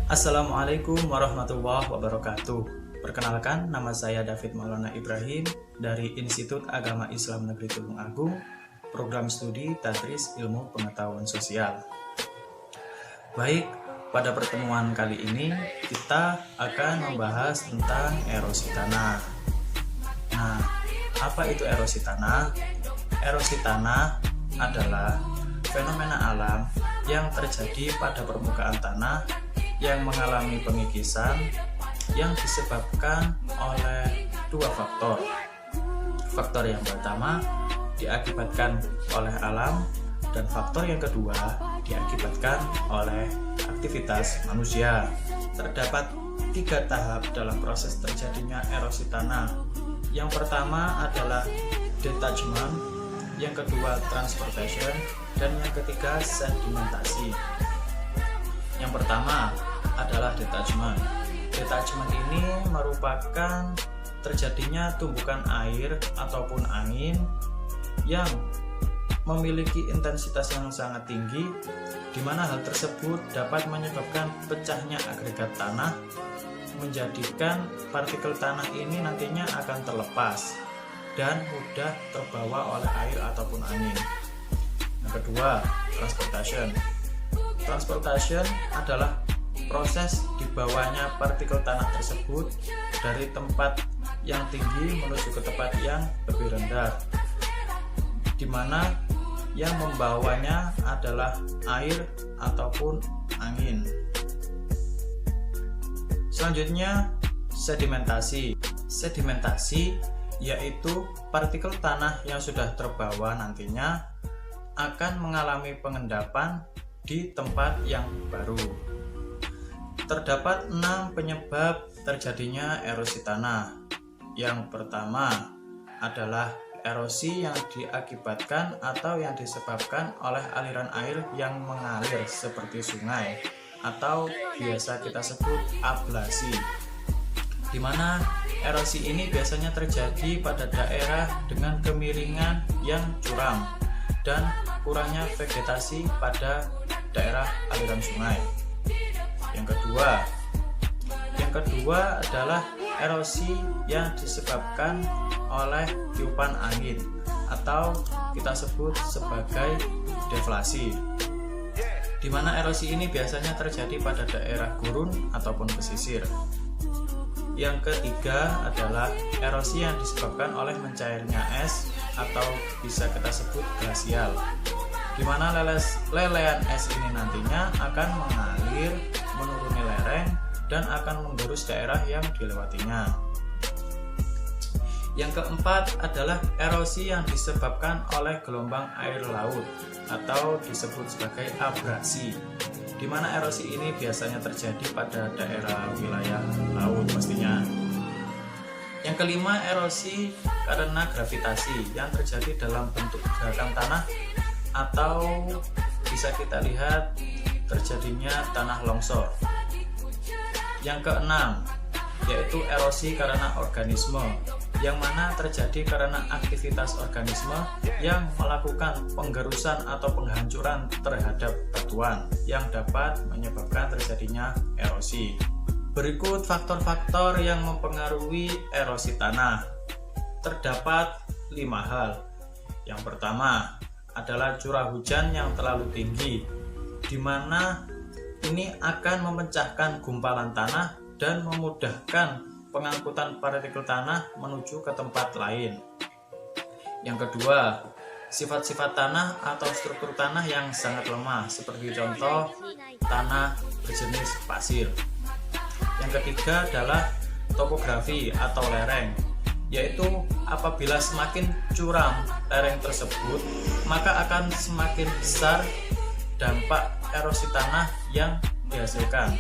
Assalamualaikum warahmatullahi wabarakatuh. Perkenalkan, nama saya David Maulana Ibrahim dari Institut Agama Islam Negeri Tulung Agung, Program Studi Tadris Ilmu Pengetahuan Sosial. Baik, pada pertemuan kali ini kita akan membahas tentang erosi tanah. Nah, apa itu erosi tanah? Erosi tanah adalah fenomena alam yang terjadi pada permukaan tanah yang mengalami pengikisan yang disebabkan oleh dua faktor. Faktor yang pertama diakibatkan oleh alam dan faktor yang kedua diakibatkan oleh aktivitas manusia. Terdapat 3 tahap dalam proses terjadinya erosi tanah. Yang pertama adalah detachment, yang kedua transportation, dan yang ketiga sedimentasi. Yang pertama adalah detachment. Detachment ini merupakan terjadinya tumbukan air ataupun angin yang memiliki intensitas yang sangat tinggi, di mana hal tersebut dapat menyebabkan pecahnya agregat tanah, menjadikan partikel tanah ini nantinya akan terlepas dan mudah terbawa oleh air ataupun angin. Yang kedua, transportation. Transportation adalah proses dibawanya partikel tanah tersebut dari tempat yang tinggi menuju ke tempat yang lebih rendah, di mana yang membawanya adalah air ataupun angin. Selanjutnya, sedimentasi. Sedimentasi yaitu partikel tanah yang sudah terbawa nantinya akan mengalami pengendapan di tempat yang baru. Terdapat 6 penyebab terjadinya erosi tanah. Yang pertama adalah erosi yang diakibatkan atau yang disebabkan oleh aliran air yang mengalir seperti sungai atau biasa kita sebut ablasi, di mana erosi ini biasanya terjadi pada daerah dengan kemiringan yang curam dan kurangnya vegetasi pada daerah aliran sungai. Yang kedua adalah erosi yang disebabkan oleh tiupan angin atau kita sebut sebagai deflasi, di mana erosi ini biasanya terjadi pada daerah gurun ataupun pesisir. Yang ketiga adalah erosi yang disebabkan oleh mencairnya es atau bisa kita sebut glasial, di mana lelehan es ini nantinya akan mengalir menuruni lereng dan akan menggerus daerah yang dilewatinya. Yang keempat adalah erosi yang disebabkan oleh gelombang air laut atau disebut sebagai abrasi, di mana erosi ini biasanya terjadi pada daerah wilayah laut pastinya. Yang kelima, erosi karena gravitasi yang terjadi dalam bentuk gerakan tanah atau bisa kita lihat terjadinya tanah longsor. Yang keenam, yaitu erosi karena organisme, yang mana terjadi karena aktivitas organisme yang melakukan penggerusan atau penghancuran terhadap batuan yang dapat menyebabkan terjadinya erosi. Berikut faktor-faktor yang mempengaruhi erosi tanah. Terdapat 5 hal. Yang pertama adalah curah hujan yang terlalu tinggi, di mana ini akan memecahkan gumpalan tanah dan memudahkan pengangkutan partikel tanah menuju ke tempat lain. Yang kedua, sifat-sifat tanah atau struktur tanah yang sangat lemah, seperti contoh tanah berjenis pasir. Yang ketiga adalah topografi atau lereng, yaitu apabila semakin curam lereng tersebut, maka akan semakin besar dampak erosi tanah yang dihasilkan.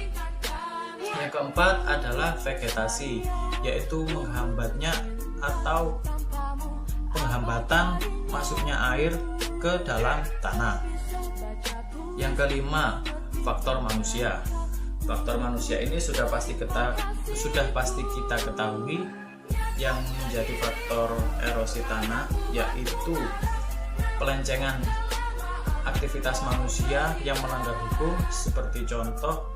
Yang keempat adalah vegetasi, yaitu menghambatnya atau penghambatan masuknya air ke dalam tanah. Yang kelima, faktor manusia. Faktor manusia ini sudah pasti kita ketahui yang menjadi faktor erosi tanah, yaitu pelencengan aktivitas manusia yang melanggar hukum, seperti contoh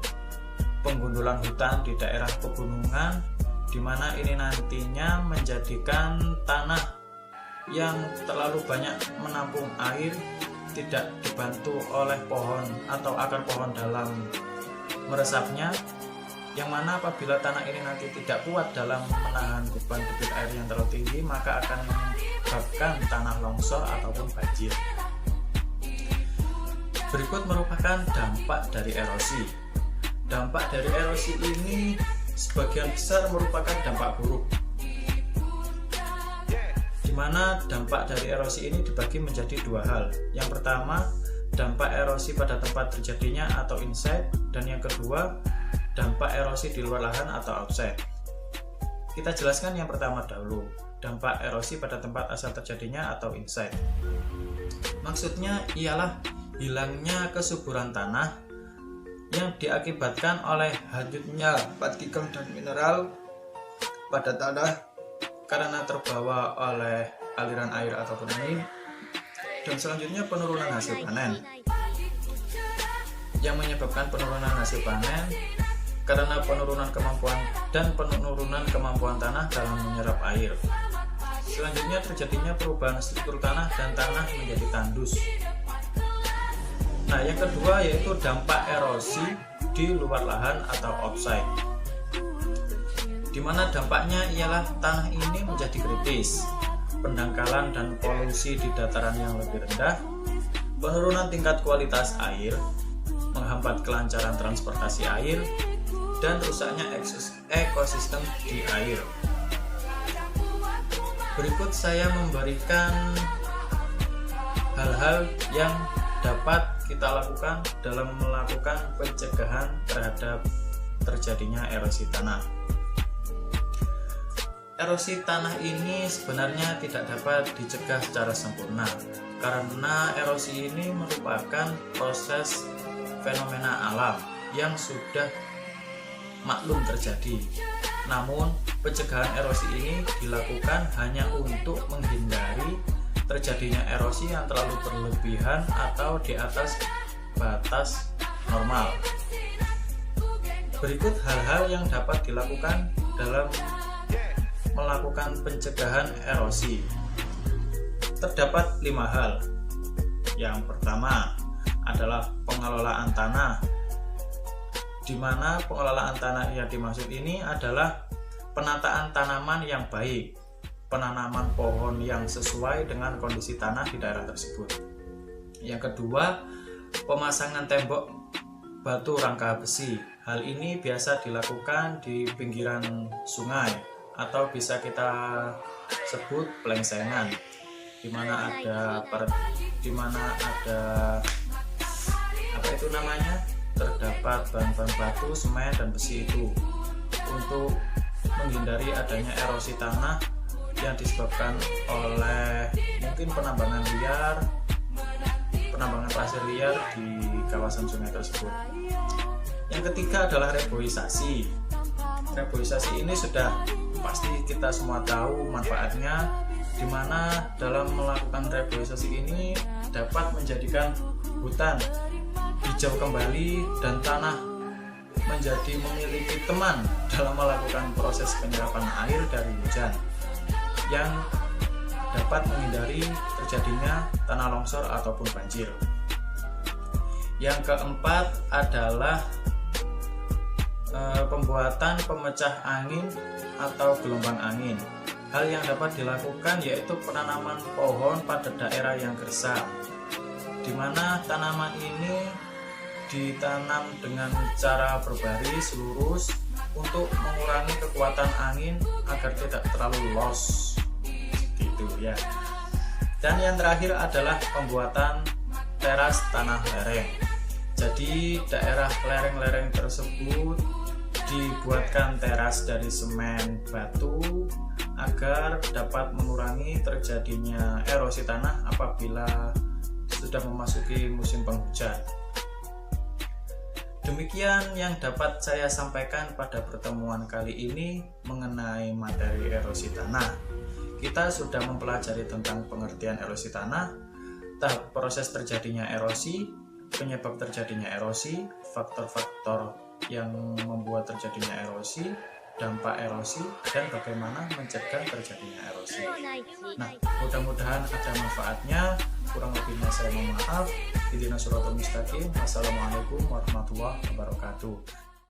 penggundulan hutan di daerah pegunungan, di mana ini nantinya menjadikan tanah yang terlalu banyak menampung air tidak dibantu oleh pohon atau akar pohon dalam meresapnya, yang mana apabila tanah ini nanti tidak kuat dalam menahan beban debit air yang terlalu tinggi, maka akan menyebabkan tanah longsor ataupun banjir. Berikut merupakan dampak dari erosi. Dampak dari erosi ini sebagian besar merupakan dampak buruk, di mana dampak dari erosi ini dibagi menjadi dua hal. Yang pertama, dampak erosi pada tempat terjadinya atau inside, dan yang kedua, dampak erosi di luar lahan atau outside. Kita jelaskan yang pertama dahulu, dampak erosi pada tempat asal terjadinya atau inside. Maksudnya ialah hilangnya kesuburan tanah yang diakibatkan oleh hanyutnya partikel dan mineral pada tanah karena terbawa oleh aliran air ataupun angin, dan selanjutnya penurunan hasil panen. Yang menyebabkan penurunan hasil panen karena penurunan kemampuan tanah dalam menyerap air. Selanjutnya terjadinya perubahan struktur tanah dan tanah menjadi tandus. Nah, yang kedua yaitu dampak erosi di luar lahan atau outside, di mana dampaknya ialah tanah ini menjadi kritis, pendangkalan dan polusi di dataran yang lebih rendah, penurunan tingkat kualitas air, menghambat kelancaran transportasi air, dan rusaknya ekosistem di air. Berikut saya memberikan hal-hal yang dapat kita lakukan dalam melakukan pencegahan terhadap terjadinya erosi tanah. Erosi tanah ini sebenarnya tidak dapat dicegah secara sempurna, karena erosi ini merupakan proses fenomena alam yang sudah maklum terjadi. Namun, pencegahan erosi ini dilakukan hanya untuk menghindari terjadinya erosi yang terlalu berlebihan atau di atas batas normal. Berikut hal-hal yang dapat dilakukan dalam melakukan pencegahan erosi. Terdapat 5 hal. Yang pertama adalah pengelolaan tanah, di mana pengelolaan tanah yang dimaksud ini adalah penataan tanaman yang baik, penanaman pohon yang sesuai dengan kondisi tanah di daerah tersebut. Yang kedua, pemasangan tembok batu rangka besi. Hal ini biasa dilakukan di pinggiran sungai atau bisa kita sebut pelengsengan, di mana ada terdapat bahan-bahan batu, semen, dan besi itu untuk menghindari adanya erosi tanah yang disebabkan oleh mungkin penambangan pasir liar di kawasan sungai tersebut. Yang ketiga adalah reboisasi. Reboisasi ini sudah pasti kita semua tahu manfaatnya, di mana dalam melakukan reboisasi ini dapat menjadikan hutan hijau kembali dan tanah menjadi memiliki teman dalam melakukan proses penyerapan air dari hujan, yang dapat menghindari terjadinya tanah longsor ataupun banjir. Yang keempat adalah pembuatan pemecah angin atau gelombang angin. Hal yang dapat dilakukan yaitu penanaman pohon pada daerah yang gersang, di mana tanaman ini ditanam dengan cara berbaris lurus untuk mengurangi kekuatan angin agar tidak terlalu los, gitu ya. Dan yang terakhir adalah pembuatan teras tanah lereng. Jadi daerah lereng-lereng tersebut dibuatkan teras dari semen batu agar dapat mengurangi terjadinya erosi tanah apabila sudah memasuki musim penghujan. Demikian yang dapat saya sampaikan pada pertemuan kali ini mengenai materi erosi tanah. Kita sudah mempelajari tentang pengertian erosi tanah, tahap proses terjadinya erosi, penyebab terjadinya erosi, faktor-faktor yang membuat terjadinya erosi, dampak erosi, dan bagaimana mencegah terjadinya erosi. Nah, mudah-mudahan ada manfaatnya. Kurang lebihnya saya mohon maaf. Wassalamualaikum warahmatullahi wabarakatuh.